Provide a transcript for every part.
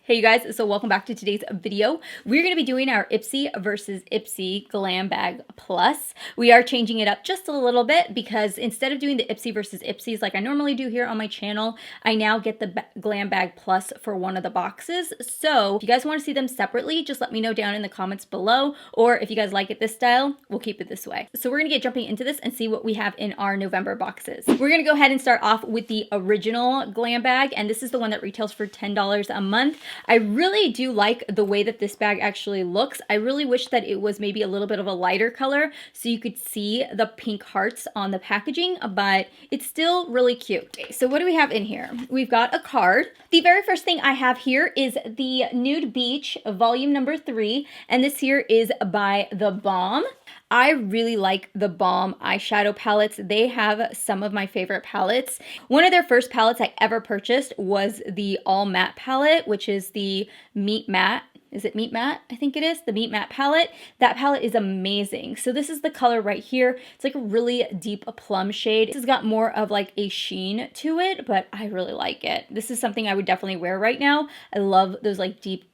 Hey you guys, so welcome back to today's video. We're going to be doing our Ipsy versus Ipsy Glam Bag Plus. We are changing it up just a little bit because instead of doing the Ipsy versus Ipsys like I normally do here on my channel, I now get the Glam Bag Plus for one of the boxes. So if you guys want to see them separately, just let me know down in the comments below, or if you guys like it this style, we'll keep it this way. So we're going to get jumping into this and see what we have in our November boxes. We're going to go ahead and start off with the original Glam Bag, and this is the one that retails for $10 a month. I really do like the way that this bag actually looks. I really wish that it was maybe a little bit of a lighter color so you could see the pink hearts on the packaging, but it's still really cute. Okay, so what do we have in here? We've got a card. The very first thing I have here is the Nude Beach volume number 3, and this here is by The Balm. I really like the Balm eyeshadow palettes. They have some of my favorite palettes. One of their first palettes I ever purchased was the All Matte palette, which is the Meat Matte. Is it Meat Matte? I think it is. The Meat Matte palette. That palette is amazing. So this is the color right here. It's like a really deep plum shade. This has got more of like a sheen to it, but I really like it. This is something I would definitely wear right now. I love those like deep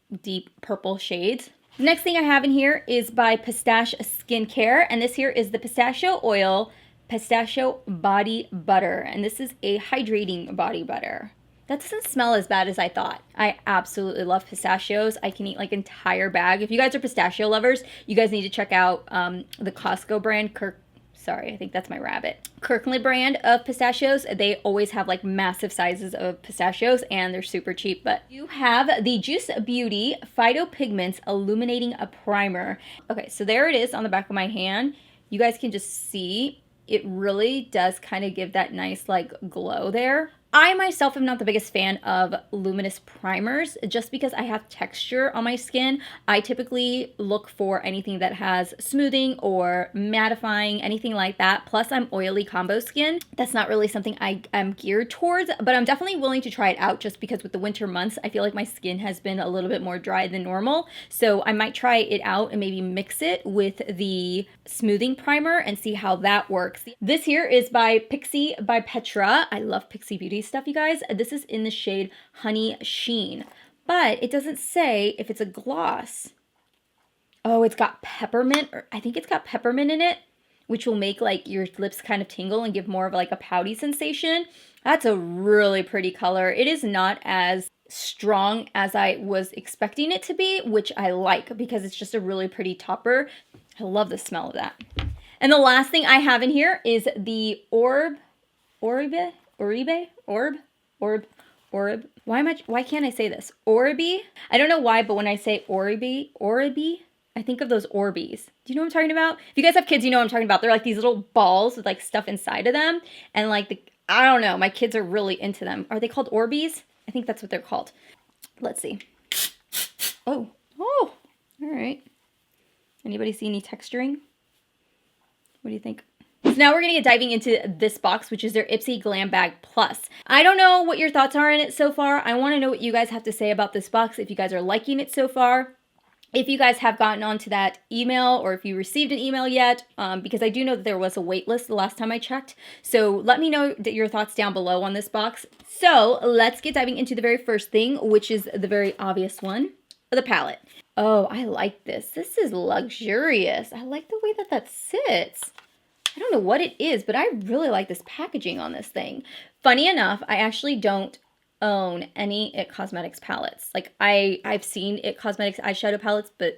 purple shades. The next thing I have in here is by Pistache Skincare, and this here is the Pistachio Oil Pistachio Body Butter, and this is a hydrating body butter. That doesn't smell as bad as I thought. I absolutely love pistachios. I can eat like an entire bag. If you guys are pistachio lovers, you guys need to check out the Costco brand, I think that's my rabbit. Kirkland brand of pistachios. They always have like massive sizes of pistachios and they're super cheap. But you have the Juice Beauty Phyto Pigments Illuminating a Primer. Okay, so there it is on the back of my hand. You guys can just see it really does kind of give that nice like glow there. I myself am not the biggest fan of luminous primers just because I have texture on my skin. I typically look for anything that has smoothing or mattifying, anything like that. Plus I'm oily combo skin. That's not really something I am geared towards, but I'm definitely willing to try it out just because with the winter months, I feel like my skin has been a little bit more dry than normal. So I might try it out and maybe mix it with the smoothing primer and see how that works. This here is by Pixie by Petra. I love Pixie Beauty stuff, you guys. This is in the shade Honey Sheen, but it doesn't say if it's a gloss. Oh, it's got peppermint, or I think it's got peppermint in it, which will make like your lips kind of tingle and give more of like a pouty sensation. That's a really pretty color. It is not as strong as I was expecting it to be, which I like because it's just a really pretty topper. I love the smell of that. And the last thing I have in here is the Orb. Why can't I say this? Orbi? I don't know why, but when I say Orbi, I think of those Orbeez. Do you know what I'm talking about? If you guys have kids, you know what I'm talking about. They're like these little balls with like stuff inside of them. And like, I don't know, my kids are really into them. Are they called Orbeez? I think that's what they're called. Let's see. Oh, all right. Anybody see any texturing? What do you think? So now we're going to get diving into this box, which is their Ipsy Glam Bag Plus. I don't know what your thoughts are in it so far. I want to know what you guys have to say about this box, if you guys are liking it so far. If you guys have gotten onto that email or if you received an email yet, because I do know that there was a wait list the last time I checked. So let me know your thoughts down below on this box. So let's get diving into the very first thing, which is the very obvious one, the palette. Oh, I like this. This is luxurious. I like the way that that sits. I don't know what it is, but I really like this packaging on this thing. Funny enough, I actually don't own any IT Cosmetics palettes. Like I've seen IT Cosmetics eyeshadow palettes, but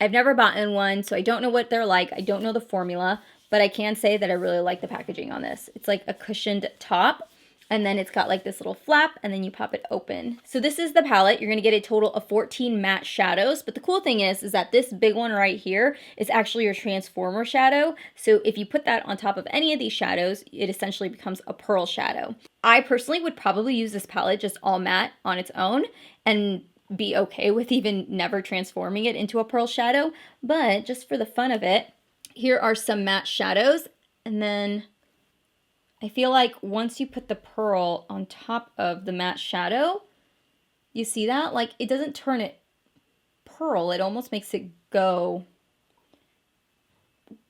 I've never bought in one, so I don't know what they're like. I don't know the formula, but I can say that I really like the packaging on this. It's like a cushioned top, and then it's got like this little flap, and then you pop it open. So this is the palette. You're gonna get a total of 14 matte shadows, but the cool thing is that this big one right here is actually your transformer shadow. So if you put that on top of any of these shadows, it essentially becomes a pearl shadow. I personally would probably use this palette just all matte on its own and be okay with even never transforming it into a pearl shadow, but just for the fun of it, here are some matte shadows, and then I feel like once you put the pearl on top of the matte shadow, you see that? Like, it doesn't turn it pearl. It almost makes it go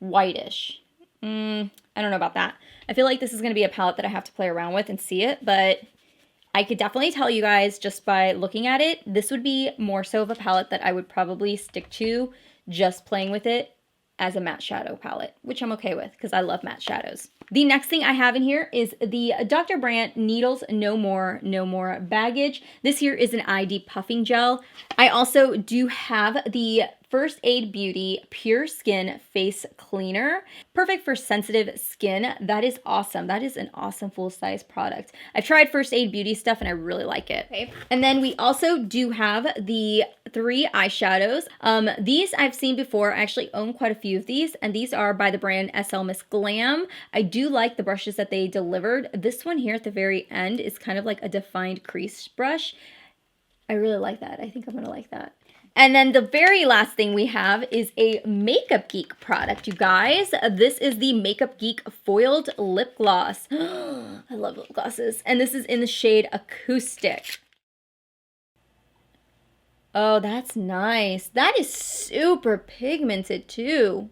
whitish. I don't know about that. I feel like this is going to be a palette that I have to play around with and see it, but I could definitely tell you guys just by looking at it, this would be more so of a palette that I would probably stick to just playing with it as a matte shadow palette, which I'm okay with because I love matte shadows. The next thing I have in here is the Dr. Brandt Needles No More Baggage. This here is an ID puffing gel. I also do have the First Aid Beauty Pure Skin Face Cleaner. Perfect for sensitive skin. That is awesome. That is an awesome full-size product. I've tried First Aid Beauty stuff and I really like it. Okay. And then we also do have the 3 eyeshadows. These I've seen before. I actually own quite a few of these, and these are by the brand MISC Glam. I do like the brushes that they delivered. This one here at the very end is kind of like a defined crease brush. I really like that. I think I'm gonna like that. And then the very last thing we have is a Makeup Geek product, you guys. This is the Makeup Geek Foiled Lip Gloss. I love lip glosses. And this is in the shade Acoustic. Oh, that's nice. That is super pigmented too.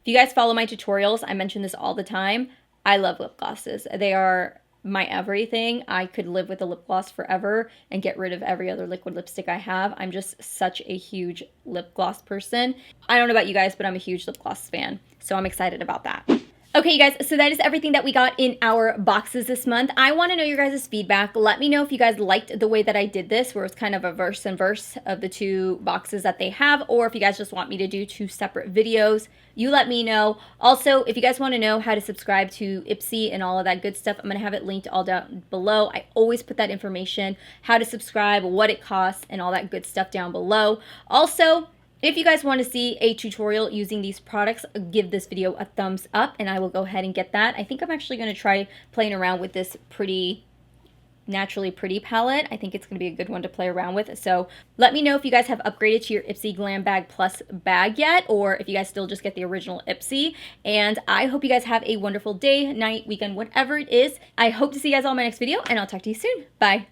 If you guys follow my tutorials, I mention this all the time. I love lip glosses. They are my everything. I could live with a lip gloss forever and get rid of every other liquid lipstick I have. I'm just such a huge lip gloss person. I don't know about you guys, but I'm a huge lip gloss fan. So I'm excited about that. Okay, you guys, so that is everything that we got in our boxes this month. I want to know your guys' feedback. Let me know if you guys liked the way that I did this, where it's kind of a verse and verse of the 2 boxes that they have, or if you guys just want me to do 2 separate videos, you let me know. Also, if you guys want to know how to subscribe to Ipsy and all of that good stuff, I'm going to have it linked all down below. I always put that information, how to subscribe, what it costs, and all that good stuff down below. Also, if you guys want to see a tutorial using these products, give this video a thumbs up and I will go ahead and get that. I think I'm actually going to try playing around with this Naturally Pretty palette. I think it's going to be a good one to play around with. So let me know if you guys have upgraded to your Ipsy Glam Bag Plus bag yet, or if you guys still just get the original Ipsy. And I hope you guys have a wonderful day, night, weekend, whatever it is. I hope to see you guys all in my next video, and I'll talk to you soon. Bye.